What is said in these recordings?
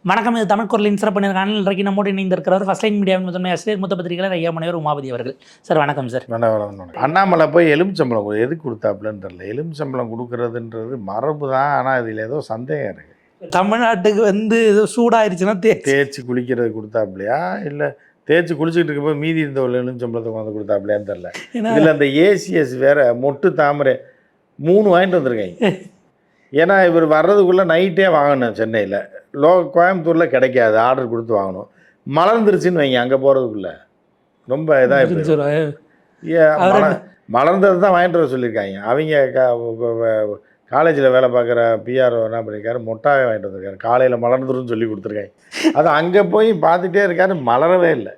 வணக்கம். இது தமிழ் குரலின் சிறப்பு நேர்காணல். இன்றைக்கு நம்மோடு இணைந்திருக்கிறவர் ஃபர்ஸ்ட் லைன் மீடியாவின் முதன்மை ஆசிரியர் மூத்த பத்திரிகையாளர் ஐயா முனைவர் உமாபதி அவர்கள். சார் வணக்கம் சார். அண்ணாமலை போய் எலுமிச்சம்பளம் எதுக்கு கொடுத்தாப்புலன்னு தெரியல. எலுமிச்சம்பளம் கொடுக்கறதுன்றது மரபு தான். ஆனால் இதில் ஏதோ சந்தேகம் இருக்குது. தமிழ்நாட்டுக்கு ஏதோ சூடாயிருச்சுன்னா தேய்ச்சி குளிக்கிறது கொடுத்தாப்புலையா, இல்லை தேய்ச்சி குளிச்சுக்கிட்டு இருக்கப்போ மீதி இருந்த ஒரு எலுமிச்சம்பளத்தை கொண்டு கொடுத்தாப்புலையான்னு தெரில. இதில் அந்த ஏசிஎஸ் வேற மொட்டு தாமரை 3 வாங்கிட்டு வந்திருக்காங்க. ஏன்னா இவர் வர்றதுக்குள்ளே நைட்டே வாங்கணும். சென்னையில் கோயம்புத்தூரில் கிடைக்காது, ஆர்டர் கொடுத்து வாங்கணும். மலர்ந்துருச்சுன்னு வைங்க, அங்கே போகிறதுக்குள்ளே ரொம்ப இதாக மலர்ந்தது தான் வாங்கிட்டு வர சொல்லியிருக்காங்க. அவங்க காலேஜில் வேலை பார்க்குற பிஆர் என்ன பண்ணியிருக்காரு, மொட்டாவே வாங்கிட்டு வந்திருக்காரு. காலையில் மலர்ந்துருன்னு சொல்லி கொடுத்துருக்காங்க. அது அங்கே போய் பார்த்துட்டே இருக்காரு, மலரவே இல்லை.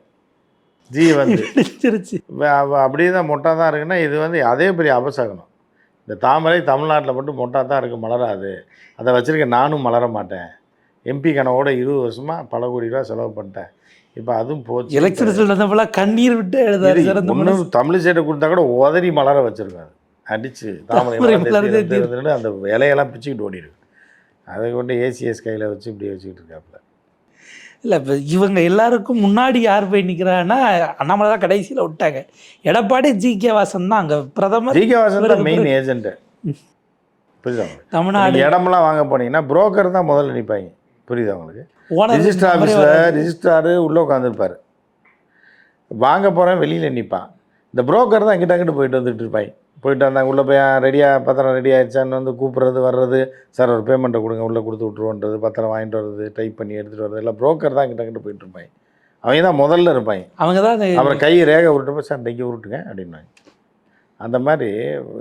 ஜி அப்படியே தான் மொட்டா தான் இருக்குன்னா இது அதே பெரிய அபசகனம். இந்த தாமரை தமிழ்நாட்டில் மட்டும் மொட்டா தான் இருக்குது, மலராது. அதை வச்சுருக்க நானும் மலர மாட்டேன். எம்பி கனவோட 20 வருஷமாக பல கோடி ரூபா செலவு பண்ணிட்டேன். இப்போ அதுவும் போச்சு. எலெக்ஷன் கண்ணீர் விட்டு எழுதாரு. ஒன்றும் தமிழ் சைட்டை கொடுத்தா கூட உதறி மலர வச்சுருக்காரு. அடித்து தாமரை அந்த இலையெல்லாம் பிச்சுக்கிட்டு ஓடிருக்கு. அதை கொண்டு ஏசிஎஸ் கையில் வச்சு இப்படி வச்சுக்கிட்டு இருக்காப்புல. இல்லை, இப்போ இவங்க எல்லாருக்கும் முன்னாடி யார் போய் நிற்கிறாங்கன்னா அண்ணாமலை தான் கடைசியில் விட்டாங்க. எடப்பாடி ஜி.கே. வாசன் தான் அங்கே பிரதமர். ஜி.கே. வாசன் தான் மெயின் ஏஜென்ட்டு. புரியுதா? தமிழ்நாடு இடமெல்லாம் வாங்க போனீங்கன்னா புரோக்கர் தான் முதல்ல நிற்பாங்க. புரியுதா உங்களுக்கு? ரிஜிஸ்டர் ஆஃபீஸில் ரிஜிஸ்ட்ராரு உள்ளே உட்காந்துருப்பார். வாங்க போகிறேன் வெளியில் நிற்பான். இந்த புரோக்கர் தான் அங்கிட்ட போயிட்டு வந்துட்டு இருப்பாங்க. போயிட்டு வந்தாங்க, உள்ளே போய் ரெடியாக பத்திரம் ரெடி ஆகிடுச்சான்னு கூப்பிட்றது வர்றது. சார் ஒரு பேமெண்ட்டை கொடுங்க, உள்ளே கொடுத்து விட்ருவோன்றது, பத்திரம் வாங்கிட்டு வர்றது, டைப் பண்ணி எடுத்துகிட்டு வர்றது எல்லாம் புரோக்கர் தான் அங்கிட்ட போயிட்டு இருப்பாங்க. அவங்க தான் முதல்ல இருப்பாங்க. அவங்க தான் அப்புறம் கை ரேகை உருட்டுப்போ சார் தைக்க உருட்டுங்க அப்படின்னாங்க. அந்த மாதிரி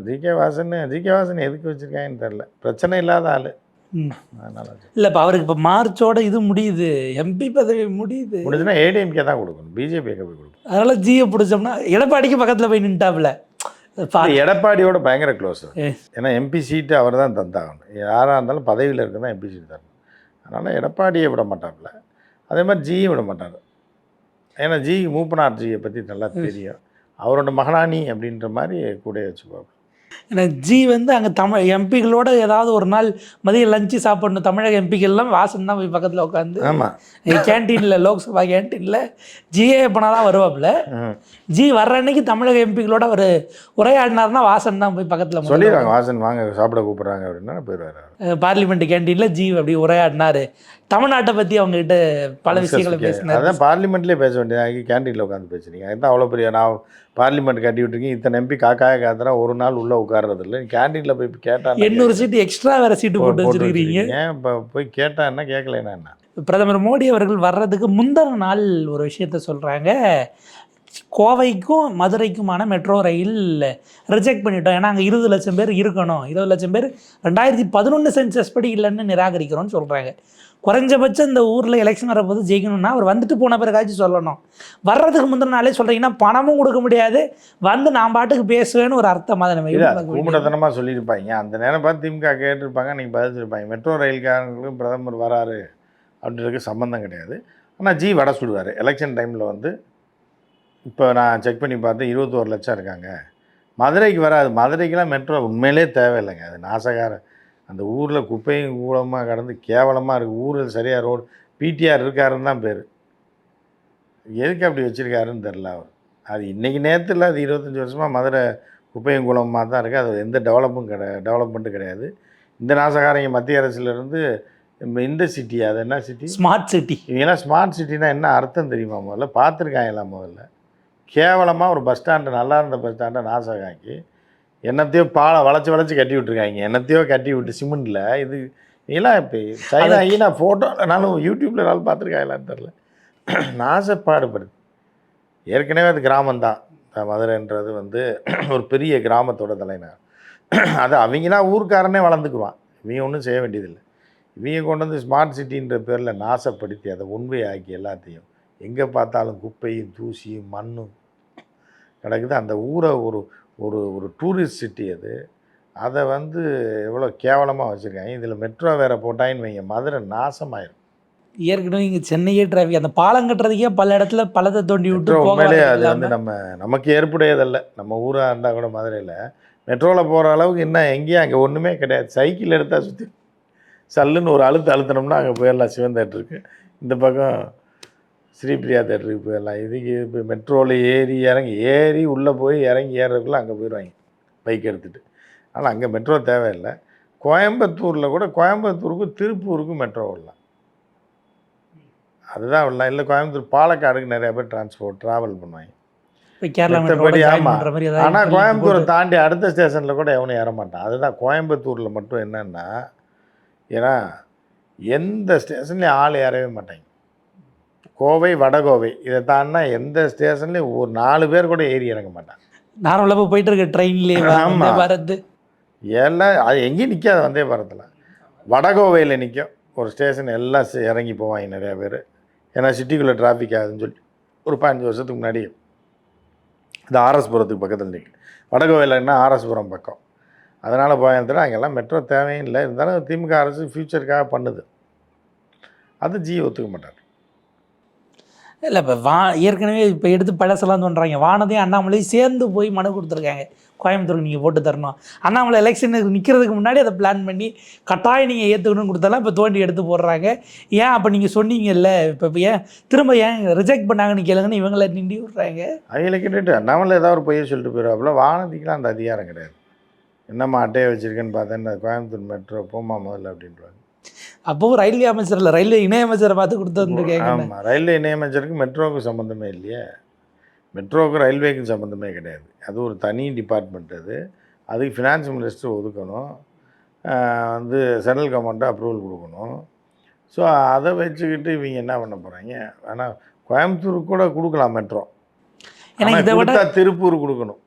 ஜி.கே. வாசன் எதுக்கு வச்சுருக்காங்கன்னு தெரில. பிரச்சனை இல்லாத ஆள். இல்லை, இப்போ அவருக்கு இப்போ மார்ச்சோட இது முடியுது, எம்பி பதவி முடிஞ்சுன்னா ஏடிஎம்கே தான் கொடுக்கணும், பிஜேபிக்கு போய் கொடுக்கணும். அதனால ஜியை பிடிச்சோம்னா எடப்பாடிக்கு பக்கத்தில் போய் நின்ட்டாப்புல. எடப்பாடியோட பயங்கர க்ளோஸ். ஏன்னா எம்பி சீட்டு அவர் தான் தந்தாகணும். யாராக இருந்தாலும் பதவியில் இருக்க தான் எம்பி சீட்டு தரணும். அதனால் எடப்பாடியை விட மாட்டாப்புல. அதே மாதிரி ஜியும் விட மாட்டார். ஏன்னா மூப்பனார் ஜியை பற்றி நல்லா தெரியும். அவரோட மகனானி அப்படின்ற மாதிரி கூட வச்சுப்பாங்க. ஏன்னா ஜி அங்கே தமிழ் எம்பிகளோட ஏதாவது ஒரு நாள் மதியம் லஞ்சு சாப்பிடணும். தமிழக எம்பிகள்லாம் வாசன் தான் போய் பக்கத்தில் உட்காந்து. ஆமாம், கேன்டீனில் லோக்சபா கேன்டீனில் ஜிஏ எப்போனா தான் வருவாப்புல. ஜி வர்ற அன்னைக்கு தமிழக எம்பிகளோட ஒரு உரையாடினார்னா வாசன் தான் போய் பக்கத்தில் சொல்லிடுவாங்க. வாசன் வாங்க சாப்பிட கூப்பிட்றாங்க அப்படின்னா போயிடுவார். பார்லிமெண்ட் கேன்டீனில் ஜி அப்படி உரையாடினார். தமிழ்நாட்டை பற்றி அவங்ககிட்ட பல விஷயங்களை பேசினார். அதான் பார்லிமெண்ட்லேயே பேச வேண்டியது, கேன்டீனில் உட்காந்து பேசுறீங்க. அதுதான் அவ்வளோ பெரிய நான் பார்லிமெண்ட் கட்டி விட்டுருக்கீங்க, இத்தனை எம்பி காக்காய காத்துறா ஒரு நாள் உள்ளே உட்கார்றது இல்லை. கேன்டீனில் போய் கேட்டால் 800 சீட்டு எக்ஸ்ட்ரா வேறு சீட்டு போட்டு வச்சுருக்கீங்க. இப்போ போய் கேட்டால் என்ன, கேட்கலன்னா என்ன? பிரதமர் மோடி அவர்கள் வர்றதுக்கு முந்தின நாள் ஒரு விஷயத்த சொல்கிறாங்க. கோவைக்கும் மதுரைக்குமான மெட்ரோ ரயில் ரிஜெக்ட் பண்ணிட்டோம். ஏன்னா அங்கே 20 லட்சம் பேர் இருக்கணும், 20 லட்சம் பேர் 2011 சென்சஸ் படி இல்லைன்னு நிராகரிக்கிறோன்னு சொல்கிறாங்க. குறைஞ்சபட்சம் இந்த ஊரில் எலெக்ஷன் வரப்போது ஜெயிக்கணும்னா அவர் வந்துட்டு போன பிறகாச்சும் சொல்லணும். வர்றதுக்கு முந்தின நாளே சொல்கிறீங்கன்னா பணமும் கொடுக்க முடியாது, நான் பாட்டுக்கு பேசுவேன்னு ஒரு அர்த்தம் மாதிரி கூட்டத்தனமாக சொல்லியிருப்பாங்க. அந்த நேரம் பார்த்து திமுக கேட்டிருப்பாங்க, நீங்கள் பதிச்சிருப்பாங்க. மெட்ரோ ரயில்காரங்களுக்கும் பிரதமர் வராரு அப்படின்றதுக்கு சம்மந்தம் கிடையாது. ஆனால் வடை சுடுவார் எலெக்ஷன் டைமில். இப்போ நான் செக் பண்ணி பார்த்தேன், 21 லட்சம் இருக்காங்க. மதுரைக்கு வராது. மதுரைக்கெலாம் மெட்ரோ உண்மையிலே தேவையில்லைங்க. அது நாசகார. அந்த ஊரில் குப்பையும் கூலமாக கடந்து கேவலமாக இருக்குது. ஊரில் சரியாக ரோடு பிடிஆர் இருக்காருன்னு தான் பேர். எதுக்கு அப்படி வச்சுருக்காருன்னு தெரில அவர். அது இன்றைக்கி நேரத்தில் அது 25 வருஷமாக மதுரை குப்பையும் கூலமாக தான் இருக்குது. அது எந்த டெவலப்மெண்ட்டும் கிடையாது. இந்த நாசகாரங்க மத்திய அரசுலேருந்து இந்த சிட்டி, அது என்ன சிட்டி, ஸ்மார்ட் சிட்டி. இவங்கெல்லாம் ஸ்மார்ட் சிட்டினா என்ன அர்த்தம் தெரியுமா? முதல்ல பார்த்துருக்காங்கலாம். முதல்ல கேவலமாக ஒரு பஸ் ஸ்டாண்டு, நல்லா இருந்த பஸ் ஸ்டாண்டை நாசகாக்கி என்னத்தையோ வளைச்சி கட்டி விட்டுருக்காங்க. என்னத்தையோ கட்டி விட்டு சிமெண்டில். இது இதெல்லாம் இப்போ சைனா ஃபோட்டோனாலும் யூடியூப்லனாலும் பார்த்துருக்காங்களான்னு தெரில. நாசப்பாடுபடுது. ஏற்கனவே அது கிராமந்தான். மதுரைன்றது ஒரு பெரிய கிராமத்தோட தலைநகர். அது அவங்களாம் ஊருக்காரனே வளர்ந்துக்குவான். இவங்க ஒன்றும் செய்ய வேண்டியதில்லை. இவங்க கொண்டு வந்து ஸ்மார்ட் சிட்டின்ற பேரில் நாசப்படுத்தி அதை உண்மையாக்கி எல்லாத்தையும் எங்கே பார்த்தாலும் குப்பையும் தூசியும் மண்ணும் கிடக்குது. அந்த ஊரை ஒரு ஒரு ஒரு டூரிஸ்ட் சிட்டி அது. அதை எவ்வளோ கேவலமாக வச்சுருக்காங்க. இதில் மெட்ரோ வேறு போட்டாயின்னு வைங்க, மதுரை நாசமாயிரும். ஏற்கனவே இங்கே சென்னையே டிராஃபிக். அந்த பாலம் கட்டுறதுக்கே பல இடத்துல பழத்தை தோண்டி விட்டு உண்மையிலே அது நமக்கு ஏற்புடையதல்ல. நம்ம ஊராக இருந்தால் கூட மதுரையில் மெட்ரோவில் போகிற அளவுக்கு இன்னும் எங்கேயும் அங்கே ஒன்றுமே கிடையாது. சைக்கிள் எடுத்தால் சல்லுன்னு ஒரு அழுத்தினோம்னா அங்கே போயிடலாம். சிவன் தேட்டருக்கு, இந்த பக்கம் ஸ்ரீபிரியா தேட்டருக்கு போயிடலாம். இதுக்கு இப்போ மெட்ரோவில் ஏறி உள்ளே போய் இறங்கி ஏறுறதுக்குள்ளே அங்கே போயிடுவாங்க பைக் எடுத்துகிட்டு. ஆனால் அங்கே மெட்ரோ தேவையில்லை. கோயம்புத்தூரில் கூட கோயம்புத்தூருக்கும் திருப்பூருக்கும் மெட்ரோ விடலாம். அதுதான் விடலாம். இல்லை கோயம்புத்தூர் பாலக்காடுக்கு நிறைய பேர் ட்ராவல் பண்ணுவாங்க. மற்றபடி ஆமாம். ஆனால் கோயம்புத்தூரை தாண்டி அடுத்த ஸ்டேஷனில் கூட எவனும் ஏற மாட்டான். அதுதான் கோயம்புத்தூரில் மட்டும் என்னென்னா, ஏன்னா எந்த ஸ்டேஷன்லேயும் ஆள் ஏறவே மாட்டாங்க. கோவை வடகோவை இதை தாண்டினா எந்த ஸ்டேஷன்லேயும் ஒரு 4 பேர் கூட ஏறி இறங்க மாட்டாங்க. நார்மலாக போயிட்டு இருக்க ட்ரெயின்லேயே வரது எல்லாம் அது எங்கேயும் நிற்காது. வந்தே பாரத்தில் வடகோவையில் நிற்கும் ஒரு ஸ்டேஷன், எல்லாம் இறங்கி போவாங்க நிறையா பேர். ஏன்னா சிட்டிக்குள்ளே டிராஃபிக் ஆகுதுன்னு சொல்லி ஒரு 15 வருஷத்துக்கு முன்னாடி இந்த ஆர்எஸ்புரத்துக்கு பக்கத்தில் நிற்கும். வடகோவையில்னா ஆர்எஸ்புரம் பக்கம். அதனால் போயிருந்துட்டு அங்கெல்லாம் மெட்ரோ தேவையும் இல்லை. இருந்தாலும் திமுக அரசு ஃப்யூச்சருக்காக பண்ணுது. அது ஒத்துக்க மாட்டார். இல்லை இப்போ ஏற்கனவே இப்போ எடுத்து பழசெல்லாம் தோன்றாங்க. வானதையும் அண்ணாமலையும் சேர்ந்து போய் மனு கொடுத்துருக்காங்க, கோயம்புத்தூருக்கு நீங்கள் போட்டு தரணும். அண்ணாமலை எலெக்ஷனுக்கு நிற்கிறதுக்கு முன்னாடி அதை பிளான் பண்ணி கட்டாயம் நீங்கள் ஏற்றுக்கணும்னு கொடுத்தாலாம் இப்போ தோண்டி எடுத்து போடுறாங்க. ஏன் அப்போ நீங்கள் சொன்னீங்கல்ல, இப்போ ஏன் திரும்ப ஏன் ரிஜெக்ட் பண்ணாங்கன்னு கேளுங்கன்னு இவங்களை நிண்டி விட்றாங்க. அவங்கள கேட்டுட்டு அண்ணாமலை ஏதாவது ஒரு பொய்யை சொல்லிட்டு போயிடுவாப்புல. வானதிக்கெலாம் அந்த அதிகாரம் கிடையாது. என்னம்மா அட்டையை வச்சுருக்கேன்னு பார்த்தேன், கோயம்புத்தூர் மெட்ரோ போமா முதல்ல அப்படின்றாங்க. அப்போவும் ரயில்வே அமைச்சர் இல்லை, ரயில்வே இணையமைச்சரை பார்த்து கொடுத்து வந்துருக்காங்க. ஆமாம், ரயில்வே இணையமைச்சருக்கு மெட்ரோவுக்கு சம்மந்தமே இல்லையே. மெட்ரோவுக்கும் ரயில்வேக்கும் சம்மந்தமே கிடையாது. அது ஒரு தனி டிபார்ட்மெண்ட். அதுக்கு ஃபினான்ஸ் மினிஸ்டர் ஒதுக்கணும், சென்ட்ரல் கவர்மெண்ட்டு அப்ரூவல் கொடுக்கணும். ஸோ அதை வச்சுக்கிட்டு இவங்க என்ன பண்ண போகிறாங்க? ஆனால் கோயம்புத்தூருக்கு கூட கொடுக்கலாம் மெட்ரோ, ஏன்னா இதை விட திருப்பூர் கொடுக்கணும்.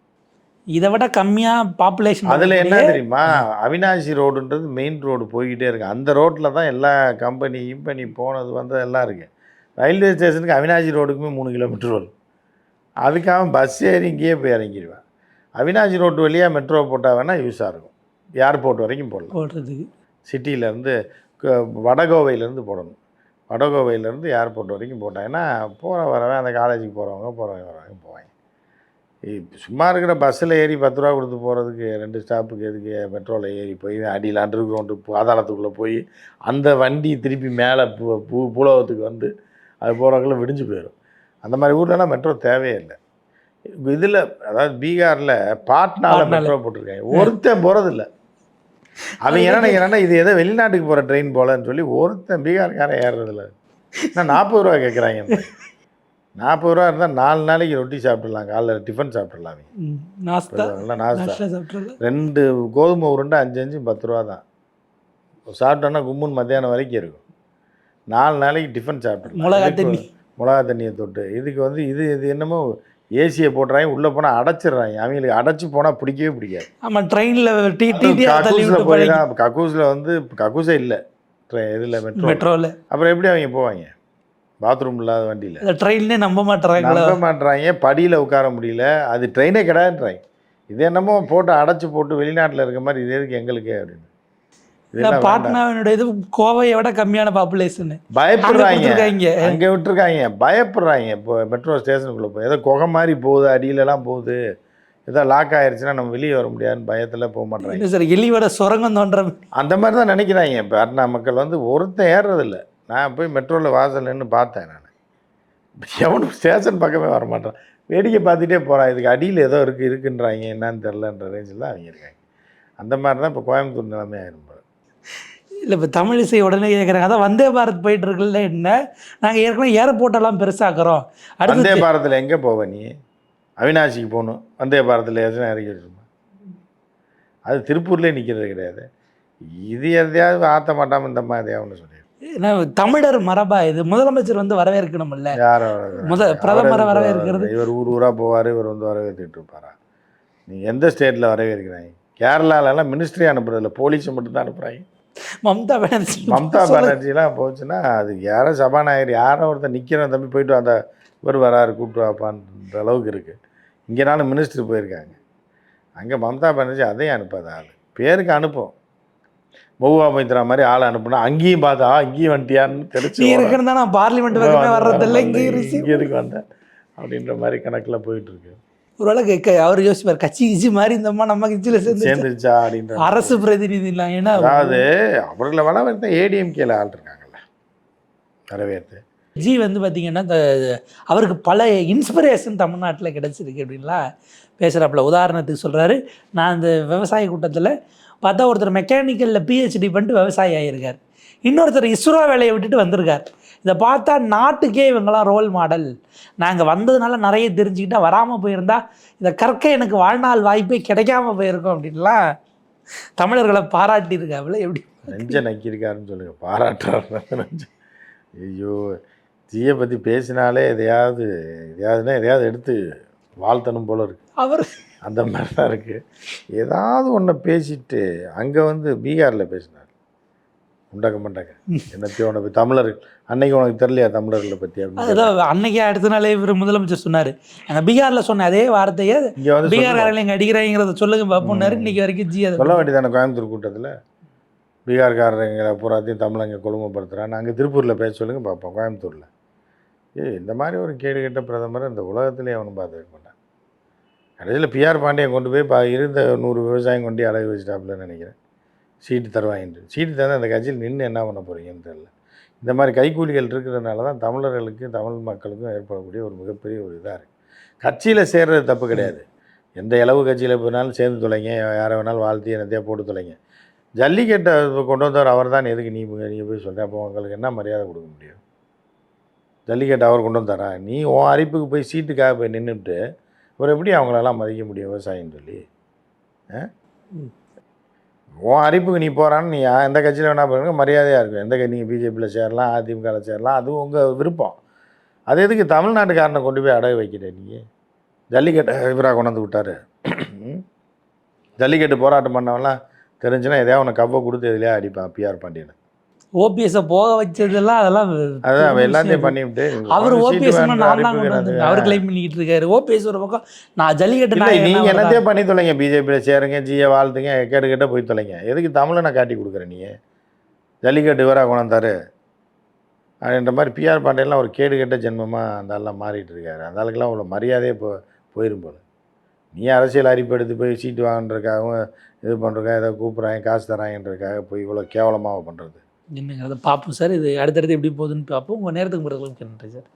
இதை விட கம்மியாக பாப்புலேஷன். அதில் என்ன தெரியுமா, அவினாசி ரோடுன்றது மெயின் ரோடு போய்கிட்டே இருக்குது. அந்த ரோட்டில் தான் எல்லா கம்பெனி போனது எல்லாம் இருக்குது. ரயில்வே ஸ்டேஷனுக்கு அவினாசி ரோடுக்குமே 3 கிலோமீட்டர் வரும். அதுக்காக பஸ் ஏறி இங்கேயே போய் இறங்கிடுவேன். அவினாசி ரோட்டு வழியாக மெட்ரோ போட்டால் வேணால் யூஸாக இருக்கும். ஏர்போர்ட் வரைக்கும் போடுறதுக்கு சிட்டியிலேருந்து வடகோவையிலேருந்து போடணும். வடகோவையிலேருந்து ஏர்போர்ட் வரைக்கும் போட்டாங்கன்னா வரவன் அந்த காலேஜுக்கு வரவங்க போவாங்க. சும்மா இருக்கிற பஸ்ஸில் ஏறி 10 ரூபா கொடுத்து போகிறதுக்கு 2 ஸ்டாப்புக்கு எதுக்கு மெட்ரோவில் ஏறி போய் அடியில் அண்டர் கிரவுண்டு பாதாளத்துக்குள்ளே போய் அந்த வண்டி திருப்பி மேலே பூலோகத்துக்கு வந்து அது போகிறவங்களும் விடிஞ்சு போயிடும். அந்த மாதிரி ஊர்லலாம் மெட்ரோ தேவையே இல்லை. இதில் அதாவது பீகாரில் பாட்னாவில் மெட்ரோ போட்டிருக்காங்க. ஒருத்தன் போகிறதில்ல. அவன் என்னன்னா இது எதோ வெளிநாட்டுக்கு போகிற ட்ரெயின் போலன்னு சொல்லி ஒருத்தன் பீகார்காரன் ஏறுறதில்ல. நான் 40 ரூபா கேட்குறாங்க. 40 ரூபா இருந்தால் 4 நாளைக்கு ரொட்டி சாப்பிட்றலாம். காலைல டிஃபன் சாப்பிட்றலாம். நாஸ்தா 2 கோதுமை உருண்டை 5 10 ரூபா தான். சாப்பிட்டோன்னா கும்முன்னு மத்தியானம் வரைக்கும் இருக்கும். 4 நாளைக்கு டிஃபன் சாப்பிட்றலாம். மிளகா தண்ணியை தொட்டு. இதுக்கு இது என்னமோ ஏசியை போட்டுறாங்க, உள்ளே போனால் அடைச்சிடுறாங்க. அவங்களுக்கு அடைச்சி போனால் பிடிக்கவே பிடிக்காது. ஆமாம், ட்ரெயினில் கக்கூஸில் போய் தான் கக்கூஸே இல்லை இதில் மெட்ரோவில். அப்புறம் எப்படி அவங்க போவாங்க? பாத்ரூம் இல்லாத வண்டியில் ட்ரெயினே நம்ப மாட்டுறாங்க. படியில் உட்கார முடியல. அது ட்ரெயினே கிடையாதுன்றாங்க. இது என்னமோ போட்டு அடைச்சி போட்டு வெளிநாட்டில் இருக்க மாதிரி இது எதுக்கு எங்களுக்கு அப்படின்னு. பாட்னாவினுடைய இது கோவையை விட கம்மியான பாப்புலேஷன். பயப்படுறாங்க, அங்கே விட்டுருக்காங்க. பயப்படுறாங்க. இப்போ மெட்ரோ ஸ்டேஷனுக்குள்ளே போய் ஏதோ குகை மாதிரி போகுது, அடியிலலாம் போகுது, ஏதோ லாக் ஆயிடுச்சுன்னா நம்ம வெளியே வர முடியாதுன்னு பயத்தில் போக மாட்டேறாங்க. சார் எலியோட சுரங்கம் தோன்ற அந்த மாதிரி தான் நினைக்கிறாங்க. இப்போ பாட்னா மக்கள் ஒருத்தன் ஏறுறதில்லை. நான் போய் மெட்ரோவில் வாசல் நின்று பார்த்தேன். நான் எவனும் ஸ்டேஷன் பக்கமே வர மாட்டேன். வேடிக்கை பார்த்துட்டே போகிறான். இதுக்கு அடியில் ஏதோ இருக்குன்றாங்க, என்னன்னு தெரிலன்ற ரேஞ்சில் தான் அவங்க இருக்காங்க. அந்த மாதிரி தான் இப்போ கோயம்புத்தூர் நிலைமை ஆயிருப்பாங்க. இல்லை இப்போ தமிழிசை உடனே கேட்குறாங்க, அதான் வந்தே பாரத் போயிட்டு இருக்குல்ல, என்ன நாங்கள் ஏற்கனவே ஏர்போர்ட்டெல்லாம் பெருசாக்குறோம். வந்தே பாரத்தில் எங்கே போவேன்? நீ அவினாசிக்கு போகணும், வந்தே பாரத்தில் எதுனா இறக்கி வச்சுருமா? அது திருப்பூர்லேயே நிற்கிறது கிடையாது. இது எதையாவது ஆற்ற மாட்டாமல் இந்த மாதிரி ஒன்று சொல்லி தமிழர் மரபா இது. முதலமைச்சர் வரவேற்கணும்ல. யாரை பிரதமரை வரவேற்கிறது? இவர் ஊராக போவார், இவர் வரவேற்றுட்டு இருப்பாரா? நீங்கள் எந்த ஸ்டேட்டில் வரவேற்கிறாங்க? கேரளாலெல்லாம் மினிஸ்ட்ரி அனுப்புறதில்ல, போலீஸை மட்டும்தான் அனுப்புகிறாங்க. மம்தா பானர்ஜிலாம் போச்சுன்னா அது யாரோ சபாநாயகர் யாரோ ஒருத்தர் நிற்கிறோம், தம்பி போயிட்டு அந்த இவர் வராரு கூப்பிட்டு வாப்பான்ற அளவுக்கு இருக்குது. இங்கேனாலும் மினிஸ்டர் போயிருக்காங்க. அங்கே மம்தா பானர்ஜி அதையும் அனுப்பாத ஆள், பேருக்கு அனுப்போம். மொவ்வா மைத்ரா மாதிரி ஆளை அனுப்புனா அங்கேயும் பார்த்தா இங்கேயும் வந்துட்டியான்னு தெரிச்சு நான் பார்லிமெண்ட் வர்றதில்லை, இங்கே எதுக்கு வந்தேன் அப்படின்ற மாதிரி கணக்கில் போயிட்டுருக்கு. ஒருவேளை அவர் யோசிப்பார் கட்சி கிச்சி மாதிரி இந்த அம்மா நம்ம கட்சியில் சேர்ந்துருச்சா அப்படின்ற அரசு பிரதிநிதி இல்லை. ஏன்னா அதாவது அவர்களை வரவேற்ற ஏடிஎம்கேல ஆள் இருக்காங்கல்ல வரவேற்று. ஜி வந்து பார்த்தீங்கன்னா அவருக்கு பல இன்ஸ்பிரேஷன் தமிழ்நாட்டில் கிடச்சிருக்கு அப்படின்லாம் பேசுகிறாப்புல. உதாரணத்துக்கு சொல்கிறாரு, நான் இந்த விவசாய கூட்டத்தில் பார்த்தா ஒருத்தர் மெக்கானிக்கலில் பிஹெச்டி பண்ணிட்டு விவசாயி ஆகியிருக்கார், இன்னொருத்தர் இஸ்ரோ வேலையை விட்டுட்டு வந்திருக்கார். இதை பார்த்தா நாட்டுக்கே இவங்களாம் ரோல் மாடல். நாங்கள் வந்ததுனால நிறைய தெரிஞ்சுக்கிட்டா, வராமல் போயிருந்தா இதை கற்க எனக்கு வாழ்நாள் வாய்ப்பே கிடைக்காம போயிருக்கோம் அப்படின்லாம் தமிழர்களை பாராட்டியிருக்காப்புல. எப்படி நெஞ்ச நக்கியிருக்காருன்னு சொல்லுங்கள், பாராட்டுறாரு நெஞ்ச. ஐயோ, ஜியை பற்றி பேசினாலே எதையாவது எடுத்து வாழ்த்தணும் போல இருக்குது. அவர் அந்த மாதிரி தான் இருக்குது. ஏதாவது ஒன்றை பேசிட்டு அங்கே வந்து பீகாரில் பேசினார் உண்டாக்க மாட்டாங்க என்னத்தையும் உனக்கு தமிழர்கள் அன்னைக்கு உனக்கு தெரியலையா தமிழர்களை பற்றி அப்படின்னு. அதுதான் அன்னைக்கு அடுத்த நாளே இவர் முதலமைச்சர் சொன்னார், நாங்கள் பீகாரில் சொன்ன அதே வார்த்தையை இங்கே வந்து பீகார்காரங்களை எங்கள் அடிக்கிறாங்கிறத சொல்லுங்க பார்ப்போம்னாரு. இன்னைக்கு வரைக்கும் ஜி அதை சொல்ல வேண்டியதானே. கோயம்புத்தூர் கூட்டத்தில் பீகார்காரங்களை பூராத்தையும் தமிழங்க கொடுமைப்படுத்துகிறான்னு அங்கே திருப்பூரில் பேச சொல்லுங்க பார்ப்போம். கோயம்புத்தூரில் இந்த மாதிரி ஒரு கேடு கெட்ட பிரதமர் இந்த உலகத்திலே அவனும் பார்த்துருக்க மாட்டான். கடைசியில் பிஆர் பாண்டியன் கொண்டு போய் இருந்த 100 விவசாயம் கொண்டு அழகு வச்சுட்டாப்புலன்னு நினைக்கிறேன். சீட்டு தருவாங்க, சீட்டு தந்தால் அந்த கட்சியில் நின்று என்ன பண்ண போகிறீங்கன்னு தெரியல. இந்த மாதிரி கைக்கூலிகள் இருக்கிறதுனால தான் தமிழர்களுக்கும் தமிழ் மக்களுக்கும் ஏற்படக்கூடிய ஒரு மிகப்பெரிய ஒரு இதாக இருக்குது. கட்சியில் சேர்றது தப்பு கிடையாது, எந்த இளவு கட்சியில் போனாலும் சேர்ந்து தொலைங்க, யாரை வேணாலும் வாழ்த்தி என்னத்தையா போட்டு தொலைங்க. ஜல்லிக்கட்டை கொண்டு வந்தவர் அவர் தான், எதுக்கு நீங்கள் போய் சொல்கிறேன்? அப்போ உங்களுக்கு என்ன மரியாதை கொடுக்க முடியும்? ஜல்லிக்கட்டு அவர் கொண்டு வந்தாரா? நீ உன் அரிப்புக்கு போய் சீட்டுக்காக போய் நின்றுட்டு அப்புறம் எப்படி அவங்களெல்லாம் மதிக்க முடியும் விவசாயின்னு சொல்லி? உன் அரிப்புக்கு நீ போகிறான்னு நீ எந்த கட்சியில் வேணா பாருங்க, மரியாதையாக இருக்கும். எந்த நீங்கள் பிஜேபியில் சேரலாம், அதிமுகவில் சேரலாம், அதுவும் உங்கள் விருப்பம். அது எதுக்கு தமிழ்நாட்டுக்காரனை கொண்டு போய் அடகு வைக்கிற? நீங்கள் ஜல்லிக்கட்டை இவராக கொண்டு வந்து விட்டார். ஜல்லிக்கட்டு போராட்டம் பண்ணவெல்லாம் தெரிஞ்சுன்னா எதையா உனக்கு கவ்வை கொடுத்து எதுலையா அடிப்பான் பிஆர் பாண்டியனை. ஓபிஎஸை போக வச்சதெல்லாம் அதெல்லாம் அதான் எல்லாத்தையும் பண்ணிவிட்டு அவர் ஓபிஎஸ் நான் தான் கொண்டு வந்து அவர் கிளைம் பண்ணிக்கிட்டு இருக்காரு. ஓபிஎஸ் ஒரு பக்கம் நான் ஜல்லிக்கட்டு நீங்கள் என்னத்தையே பண்ணி தொலைங்க, பிஜேபியில் சேருங்க, ஜியை வாழ்த்துங்க, கேட்டு கேட்ட போய் தொலைங்க. எதுக்கு தமிழனை காட்டி கொடுக்குறேன்? நீ ஜல்லிக்கட்டு இவராக கொண்டாந்தாரு அப்படின்ற மாதிரி பிஆர் பாண்டியெல்லாம் ஒரு கேடு கெட்ட ஜென்மமாக அந்த ஆள்லாம் மாறிட்டு இருக்காரு. அந்த ஆளுக்கெல்லாம் அவ்வளோ மரியாதையே போயிடும் போல. நீ அரசியல் அறிப்பு எடுத்து போய் சீட்டு வாங்குறதுக்காகவும் இது பண்ணுறதுக்காக ஏதோ கூப்பிட்றாங்க, காசு தராங்கன்றதுக்காக போய் இவ்வளோ கேவலமாக பண்ணுறது என்னங்க அதை பார்ப்போம் சார். இது அடுத்தடுத்து எப்படி போகுதுன்னு பார்ப்போம். உங்கள் நேரத்துக்கு பிறகு நன்றி சார்.